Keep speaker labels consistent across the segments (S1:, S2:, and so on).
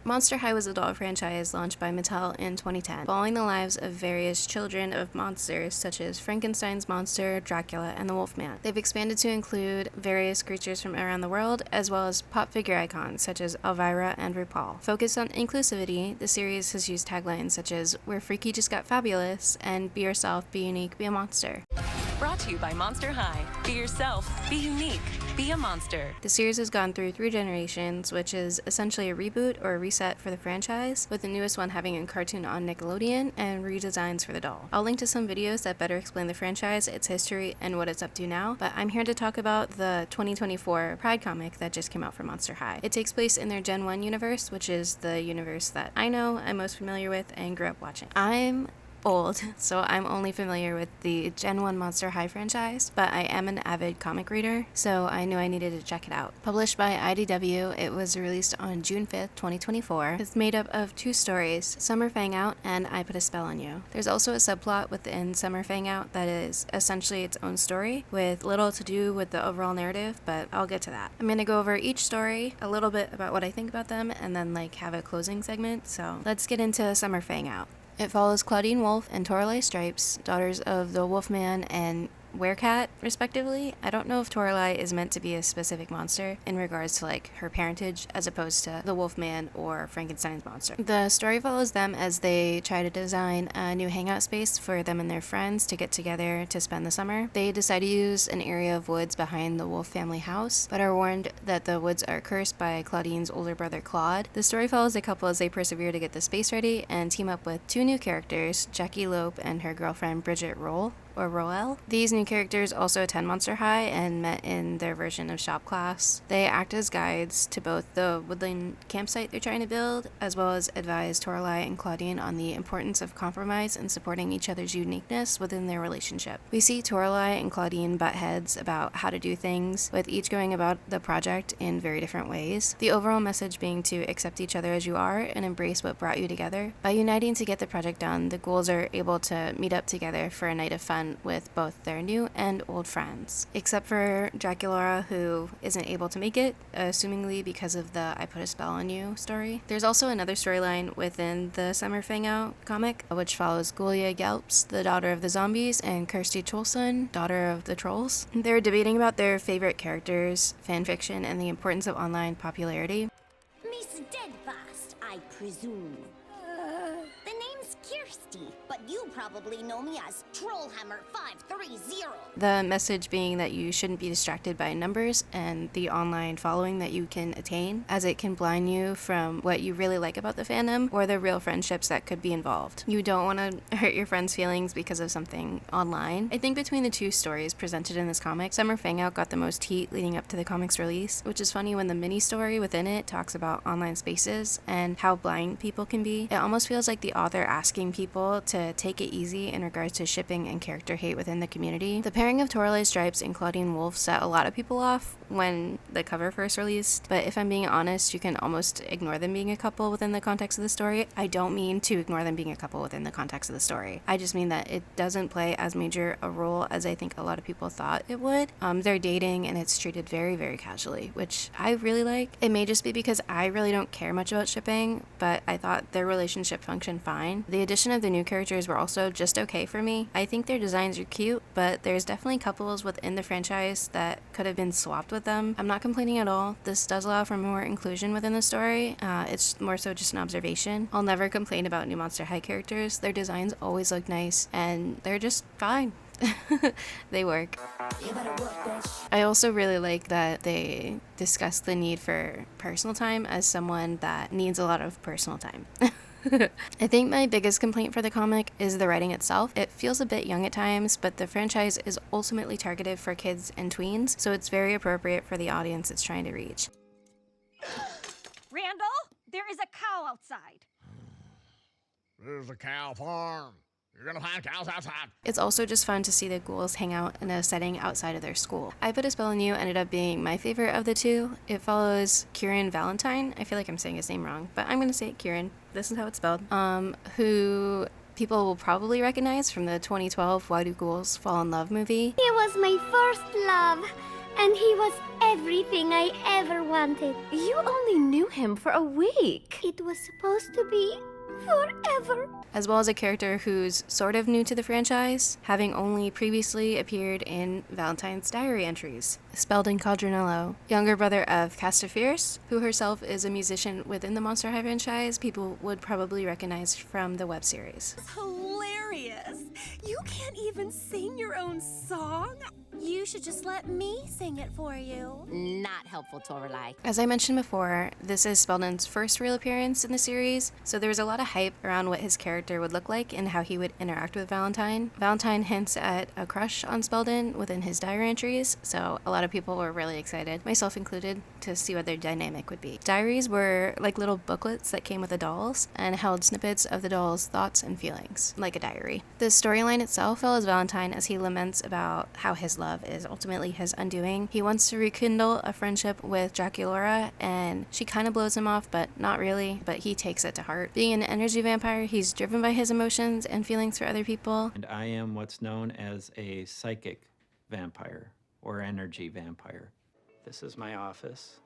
S1: Monster High was a doll franchise launched by Mattel in 2010, following the lives of various children of monsters such as Frankenstein's monster, Dracula, and the Wolfman. They've expanded to include various creatures from around the world, as well as pop figure icons such as Elvira and RuPaul. Focused on inclusivity, the series has used taglines such as "We're freaky just got fabulous" and "Be yourself, be unique, be a monster."
S2: Brought to you by Monster High. Be yourself, be unique, be a monster.
S1: The series has gone through 3 generations, which is essentially a reboot or a reset for the franchise, with the newest one having a cartoon on Nickelodeon and redesigns for the doll. I'll link to some videos that better explain the franchise, its history, and what it's up to now, but I'm here to talk about the 2024 Pride comic that just came out for Monster High. It takes place in their Gen 1 universe, which is the universe that I know, I'm most familiar with, and grew up watching. I'm old, so I'm only familiar with the Gen 1 Monster High franchise, but I am an avid comic reader, so I knew I needed to check it out. Published by IDW, it was released on June 5th, 2024. It's made up of 2 stories, Summer Fang Out and I Put a Spell on You. There's also a subplot within Summer Fang Out that is essentially its own story, with little to do with the overall narrative, but I'll get to that. I'm going to go over each story, a little bit about what I think about them, and then have a closing segment, so let's get into Summer Fang Out. It follows Claudine Wolf and Toralei Stripes, daughters of the Wolfman and Werecat, respectively. I don't know if Toralei is meant to be a specific monster in regards to her parentage, as opposed to the Wolfman or Frankenstein's monster. The story follows them as they try to design a new hangout space for them and their friends to get together to spend the summer. They decide to use an area of woods behind the Wolf family house, but are warned that the woods are cursed by Claudine's older brother Claude. The story follows the couple as they persevere to get the space ready and team up with 2 new characters, Jackie Lope and her girlfriend Bridget Roll, or Roel. These new characters also attend Monster High and met in their version of shop class. They act as guides to both the woodland campsite they're trying to build, as well as advise Toralei and Claudine on the importance of compromise and supporting each other's uniqueness within their relationship. We see Toralei and Claudine butt heads about how to do things, with each going about the project in very different ways. The overall message being to accept each other as you are and embrace what brought you together. By uniting to get the project done, the ghouls are able to meet up together for a night of fun with both their new and old friends. Except for Dracula, who isn't able to make it, assumingly because of the I Put a Spell on You story. There's also another storyline within the Summer Fang Out comic, which follows Gulia Gelps, the daughter of the zombies, and Kirsty Cholson, daughter of the trolls. They're debating about their favorite characters, fanfiction, and the importance of online popularity.
S3: Miss Deadfast, I presume. The name's Kirsty, but you probably know me as Trollhammer 530.
S1: The message being that you shouldn't be distracted by numbers and the online following that you can attain, as it can blind you from what you really like about the fandom or the real friendships that could be involved. You don't want to hurt your friends' feelings because of something online. I think between the 2 stories presented in this comic, Summer Fang Out got the most heat leading up to the comic's release, which is funny when the mini story within it talks about online spaces and how blind people can be. It almost feels like the author asking people to take it easy in regards to shipping and character hate within the community. The pairing of Toralei Stripes and Claudine Wolf set a lot of people off when the cover first released, but if I'm being honest, you can almost ignore them being a couple within the context of the story. I don't mean to ignore them being a couple within the context of the story. I just mean that it doesn't play as major a role as I think a lot of people thought it would. They're dating and it's treated very, very casually, which I really like. It may just be because I really don't care much about shipping, but I thought their relationship functioned fine. The addition of the new characters were also just okay for me. I think their designs are cute, but there's definitely couples within the franchise that could have been swapped with them. I'm not complaining at all. This does allow for more inclusion within the story. It's more so just an observation. I'll never complain about new Monster High characters. Their designs always look nice, and they're just fine. They work. I also really like that they discuss the need for personal time as someone that needs a lot of personal time. I think my biggest complaint for the comic is the writing itself. It feels a bit young at times, but the franchise is ultimately targeted for kids and tweens, so it's very appropriate for the audience it's trying to reach.
S4: Randall, there is a cow outside.
S5: There's a cow farm. You're gonna find cows outside.
S1: It's also just fun to see the ghouls hang out in a setting outside of their school. I Put a Spell on You ended up being my favorite of the 2. It follows Kieran Valentine. I feel like I'm saying his name wrong, but I'm gonna say it Kieran. This is how it's spelled. Who people will probably recognize from the 2012 Why Do Ghouls Fall in Love movie.
S3: He was my first love,
S6: and he was everything I ever wanted.
S7: You only knew him for a week.
S6: It was supposed to be forever.
S1: As well as a character who's sort of new to the franchise, having only previously appeared in Valentine's diary entries. Speldon Caldronello, younger brother of Casta Fierce, who herself is a musician within the Monster High franchise, people would probably recognize from the web series.
S8: Hilarious! You can't even sing your own song?
S3: You should just let me sing it for you. Not helpful, Toralei.
S1: As I mentioned before, this is Speldon's first real appearance in the series, so there was a lot of hype around what his character would look like and how he would interact with Valentine. Valentine hints at a crush on Speldon within his diary entries, so a lot of people were really excited, myself included, to see what their dynamic would be. Diaries were like little booklets that came with the dolls and held snippets of the dolls' thoughts and feelings, like a diary. The storyline itself follows Valentine as he laments about how his love is ultimately his undoing. He wants to rekindle a friendship with Draculaura, and she kind of blows him off, but not really, but he takes it to heart. Being an energy vampire, he's driven by his emotions and feelings for other people.
S9: And I am what's known as a psychic vampire or energy vampire. This is my office,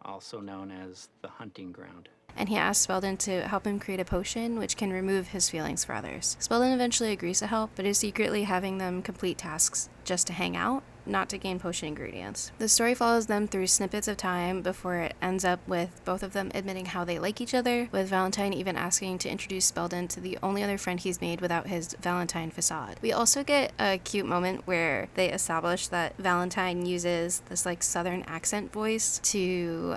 S9: also known as the hunting ground.
S1: And he asks Speldon to help him create a potion which can remove his feelings for others. Speldon eventually agrees to help, but is secretly having them complete tasks just to hang out, not to gain potion ingredients. The story follows them through snippets of time before it ends up with both of them admitting how they like each other, with Valentine even asking to introduce Speldon to the only other friend he's made without his Valentine facade. We also get a cute moment where they establish that Valentine uses this like southern accent voice to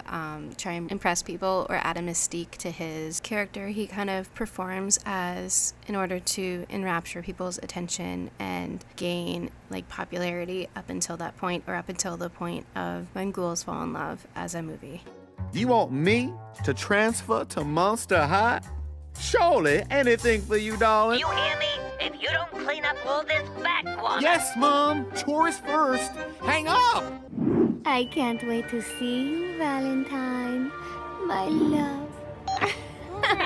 S1: try and impress people or add a mystique to his character. He kind of performs as in order to enrapture people's attention and gain like popularity up until that point, or up until the point of When Ghouls Fall in Love as a movie.
S10: You want me to transfer to Monster High? Surely anything for you, darling.
S11: You hear me? If you don't clean up all this backwater...
S10: Yes, Mom. Chores first. Hang up!
S6: I can't wait to see you, Valentine, my love.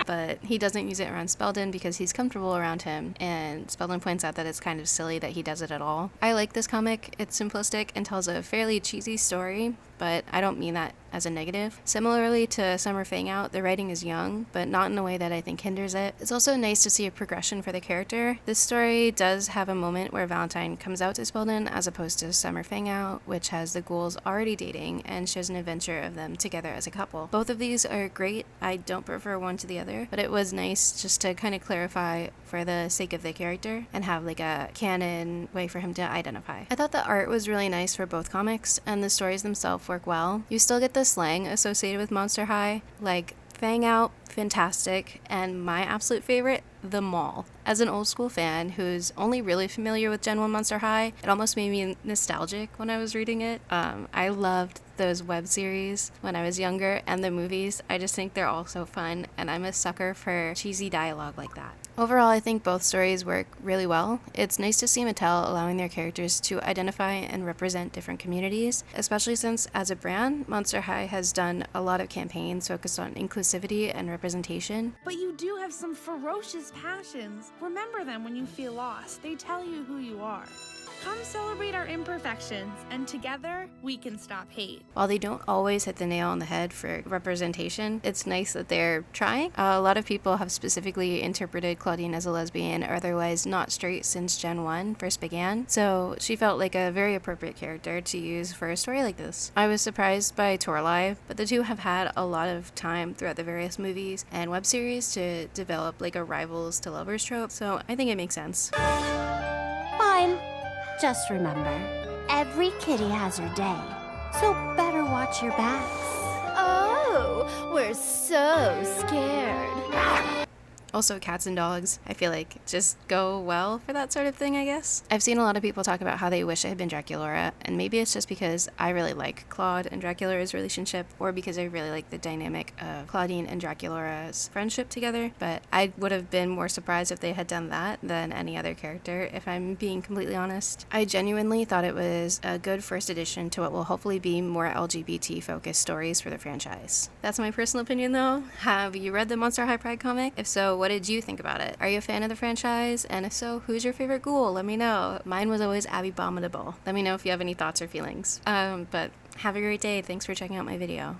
S1: But he doesn't use it around Speldon because he's comfortable around him, and Speldon points out that it's kind of silly that he does it at all. I like this comic. It's simplistic and tells a fairly cheesy story, but I don't mean that as a negative. Similarly to Summer Fang Out, the writing is young, but not in a way that I think hinders it. It's also nice to see a progression for the character. This story does have a moment where Valentine comes out to Speldon as opposed to Summer Fang Out, which has the ghouls already dating and shows an adventure of them together as a couple. Both of these are great. I don't prefer one to the other, but it was nice just to kind of clarify for the sake of the character and have like a canon way for him to identify. I thought the art was really nice for both comics, and the stories themselves work well. You still get the slang associated with Monster High, like Fang Out, fantastic, and my absolute favorite, the mall. As an old school fan who's only really familiar with Gen 1 Monster High, it almost made me nostalgic when I was reading it. I loved those web series when I was younger, and the movies. I just think they're all so fun, and I'm a sucker for cheesy dialogue like that. Overall, I think both stories work really well. It's nice to see Mattel allowing their characters to identify and represent different communities, especially since, as a brand, Monster High has done a lot of campaigns focused on inclusivity and representation.
S8: But you do have some ferocious passions. Remember them when you feel lost. They tell you who you are. Come celebrate our imperfections, and together, we can stop hate.
S1: While they don't always hit the nail on the head for representation, it's nice that they're trying. A lot of people have specifically interpreted Claudine as a lesbian or otherwise not straight since Gen 1 first began, so she felt like a very appropriate character to use for a story like this. I was surprised by Toralei, but the two have had a lot of time throughout the various movies and web series to develop like a rivals to lovers trope, so I think it makes sense.
S3: Fine. Just remember, every kitty has her day, so better watch your backs.
S7: Oh, we're so scared.
S1: Also, cats and dogs, I feel like just go well for that sort of thing, I guess. I've seen a lot of people talk about how they wish it had been Draculaura, and maybe it's just because I really like Claude and Draculaura's relationship, or because I really like the dynamic of Claudine and Draculaura's friendship together, but I would have been more surprised if they had done that than any other character, if I'm being completely honest. I genuinely thought it was a good first addition to what will hopefully be more LGBT-focused stories for the franchise. That's my personal opinion, though. Have you read the Monster High Pride comic? If so, what did you think about it? Are you a fan of the franchise? And if so, who's your favorite ghoul? Let me know. Mine was always Abominable. Let me know if you have any thoughts or feelings. But have a great day. Thanks for checking out my video.